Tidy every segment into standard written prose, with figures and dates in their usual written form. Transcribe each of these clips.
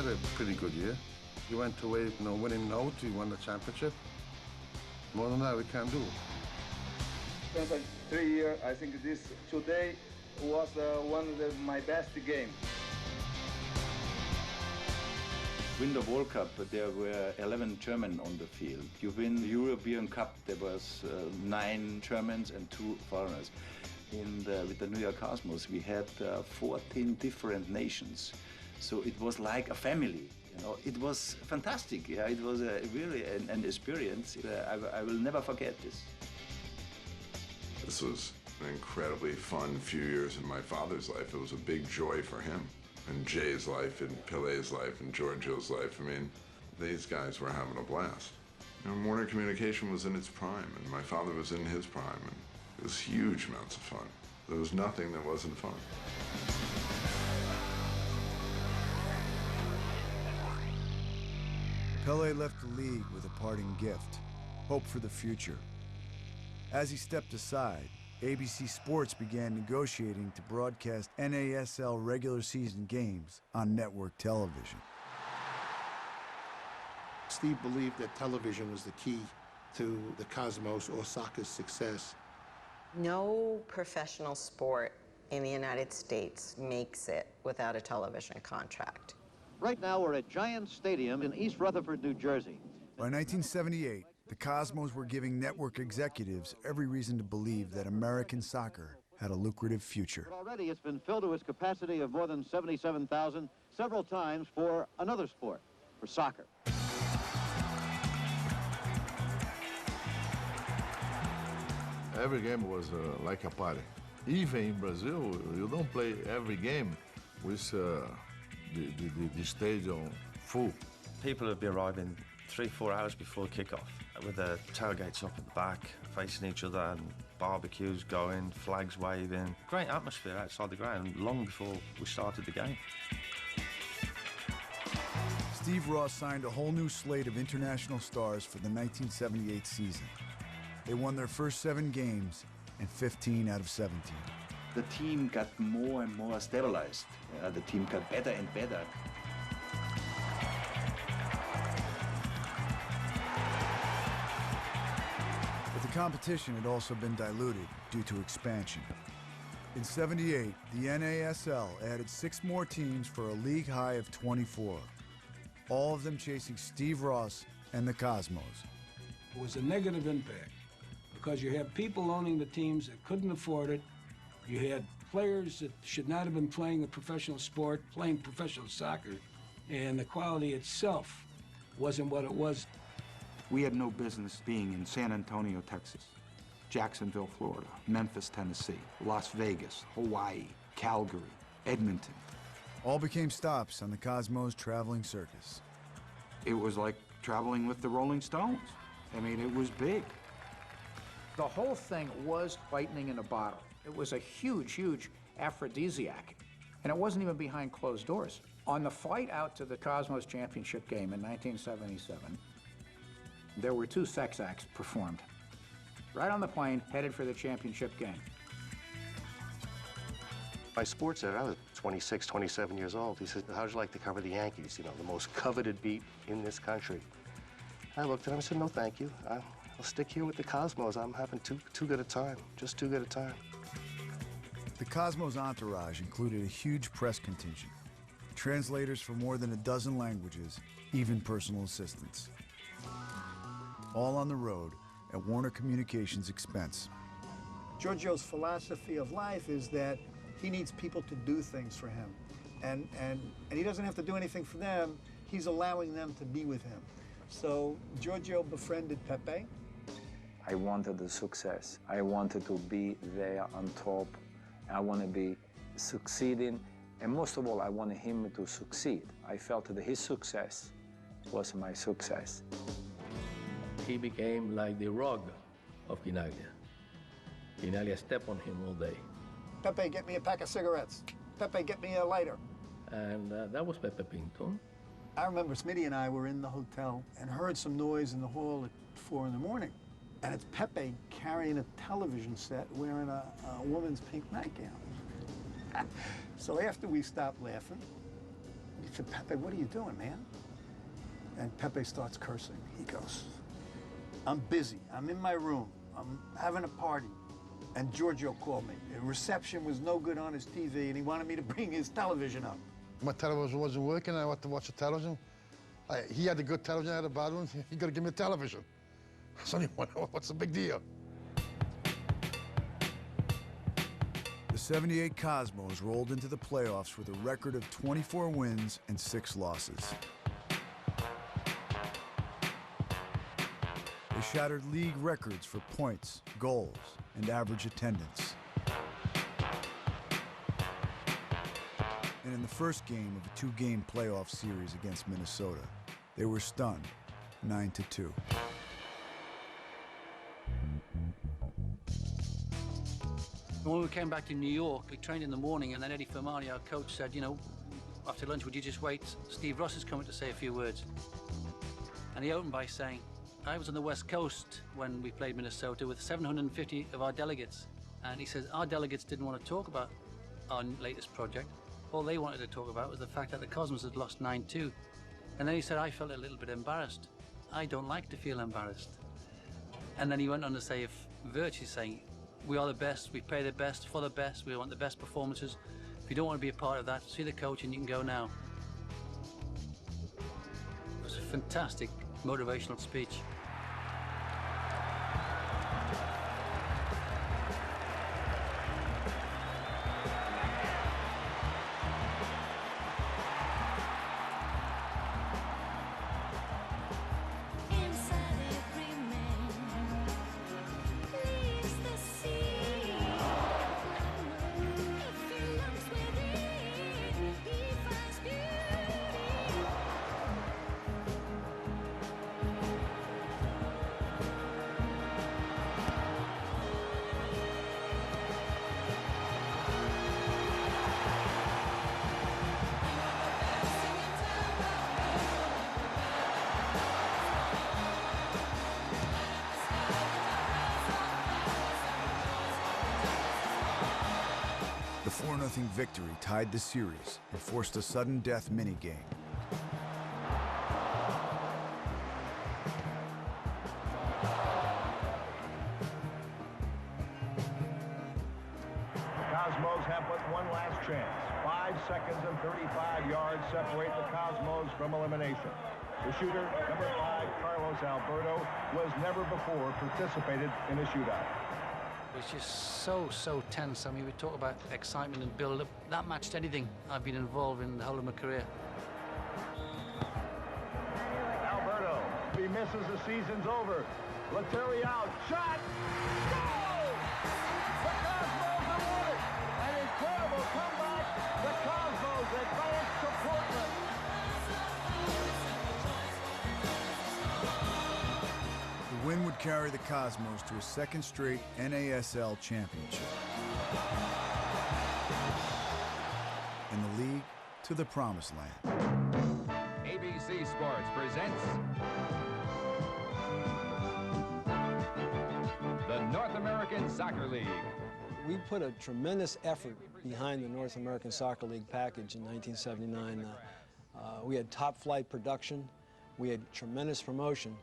had a pretty good year. He went away, winning note. He won the championship. More than that, we can't do. Since 3 years, I think this today was one of my best games. Win the World Cup, there were 11 Germans on the field. You win the European Cup, there was 9 Germans and 2 foreigners. With the New York Cosmos, we had 14 different nations. So it was like a family. It was fantastic. Yeah, it was really an experience. I will never forget this. This was an incredibly fun few years in my father's life. It was a big joy for him. And Jay's life, and Pelé's life, and Giorgio's life. I mean, these guys were having a blast. Warner Communication was in its prime, and my father was in his prime, and it was huge amounts of fun. There was nothing that wasn't fun. Pelé left the league with a parting gift, hope for the future. As he stepped aside, ABC Sports began negotiating to broadcast NASL regular season games on network television. Steve believed that television was the key to the Cosmos or soccer's success. No professional sport in the United States makes it without a television contract. Right now we're at Giants Stadium in East Rutherford, New Jersey. By 1978, the Cosmos were giving network executives every reason to believe that American soccer had a lucrative future. But already it's been filled to its capacity of more than 77,000 several times for another sport, for soccer. Every game was like a party. Even in Brazil, you don't play every game with the stadium full. People would be arriving 3-4 hours before kickoff with their tailgates up at the back, facing each other, and barbecues going, flags waving. Great atmosphere outside the ground long before we started the game. Steve Ross signed a whole new slate of international stars for the 1978 season. They won their first 7 games and 15 out of 17. The team got more and more stabilized. The team got better and better. But the competition had also been diluted due to expansion. In '78, the NASL added 6 more teams for a league high of 24, all of them chasing Steve Ross and the Cosmos. It was a negative impact because you had people owning the teams that couldn't afford it. You had players that should not have been playing the professional sport, playing professional soccer, and the quality itself wasn't what it was. We had no business being in San Antonio, Texas, Jacksonville, Florida, Memphis, Tennessee, Las Vegas, Hawaii, Calgary, Edmonton. All became stops on the Cosmos traveling circus. It was like traveling with the Rolling Stones. I mean, it was big. The whole thing was lightning in a bottle. It was a huge, huge aphrodisiac. And it wasn't even behind closed doors. On the flight out to the Cosmos Championship game in 1977, there were 2 sex acts performed. Right on the plane, headed for the championship game. My sports editor, I was 26, 27 years old. He said, how'd you like to cover the Yankees? The most coveted beat in this country. I looked at him and said, no, thank you. I'll stick here with the Cosmos. I'm having too good a time, just too good a time. The Cosmos entourage included a huge press contingent, translators for more than a dozen languages, even personal assistants. All on the road at Warner Communications' expense. Giorgio's philosophy of life is that he needs people to do things for him. And he doesn't have to do anything for them. He's allowing them to be with him. So Giorgio befriended Pepe. I wanted the success. I wanted to be there on top. I want to be succeeding. And most of all, I wanted him to succeed. I felt that his success was my success. He became like the rock of Quinaglia. Quinaglia stepped on him all day. Pepe, get me a pack of cigarettes. Pepe, get me a lighter. And that was Pepe Pinto. I remember Smitty and I were in the hotel and heard some noise in the hall at 4 in the morning. And it's Pepe carrying a television set wearing a woman's pink nightgown. So after we stopped laughing, He said, Pepe, what are you doing, man? And Pepe starts cursing. He goes, I'm busy. I'm in my room. I'm having a party. And Giorgio called me. The reception was no good on his TV, and he wanted me to bring his television up. My television wasn't working. I wanted to watch the television. He had the good television, I had a bad one. He got to give me a television. So what's the big deal? The '78 Cosmos rolled into the playoffs with a record of 24 wins and 6 losses. They shattered league records for points, goals, and average attendance. And in the first game of a 2-game playoff series against Minnesota, they were stunned, 9-2. When we came back to New York, we trained in the morning, and then Eddie Firmani, our coach, said, you know, after lunch, would you just wait? Steve Ross is coming to say a few words. And he opened by saying, I was on the West Coast when we played Minnesota with 750 of our delegates. And he says, our delegates didn't want to talk about our latest project. All they wanted to talk about was the fact that the Cosmos had lost 9-2. And then he said, I felt a little bit embarrassed. I don't like to feel embarrassed. And then he went on to say, if Virch is saying, we are the best, we play the best for the best, we want the best performances. If you don't want to be a part of that, see the coach and you can go now. It was a fantastic motivational speech. The 4-0 victory tied the series and forced a sudden death minigame. Cosmos have but one last chance. 5 seconds and 35 yards separate the Cosmos from elimination. The shooter, number 5, Carlos Alberto, was never before participated in a shootout. It was just so tense. I mean, we talk about excitement and build-up. That matched anything I've been involved in the whole of my career. Alberto, if he misses, the season's over. Lettieri out, shot, goal! The Cosmos have won it! An incredible comeback. The Cosmos advance to Portland. The win would carry the Cosmos to a second straight NASL championship. And the league to the promised land. ABC Sports presents the North American Soccer League. We put a tremendous effort behind the North American Soccer League package in 1979. We had top-flight production, we had tremendous promotion,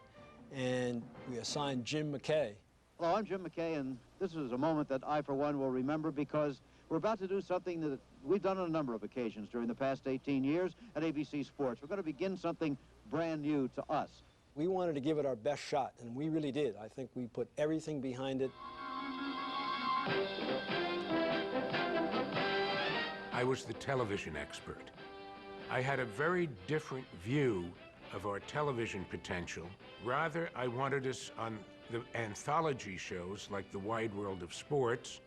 and we assigned Jim McKay. Hello, I'm Jim McKay, and this is a moment that I, for one, will remember because we're about to do something that we've done on a number of occasions during the past 18 years at ABC Sports. We're going to begin something brand new to us. We wanted to give it our best shot, and we really did. I think we put everything behind it. I was the television expert. I had a very different view of our television potential. Rather, I wanted us on the anthology shows like The Wide World of Sports,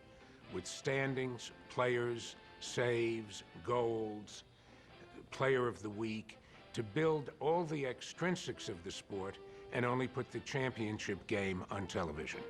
with standings, players, saves, goals, player of the week, to build all the extrinsics of the sport and only put the championship game on television.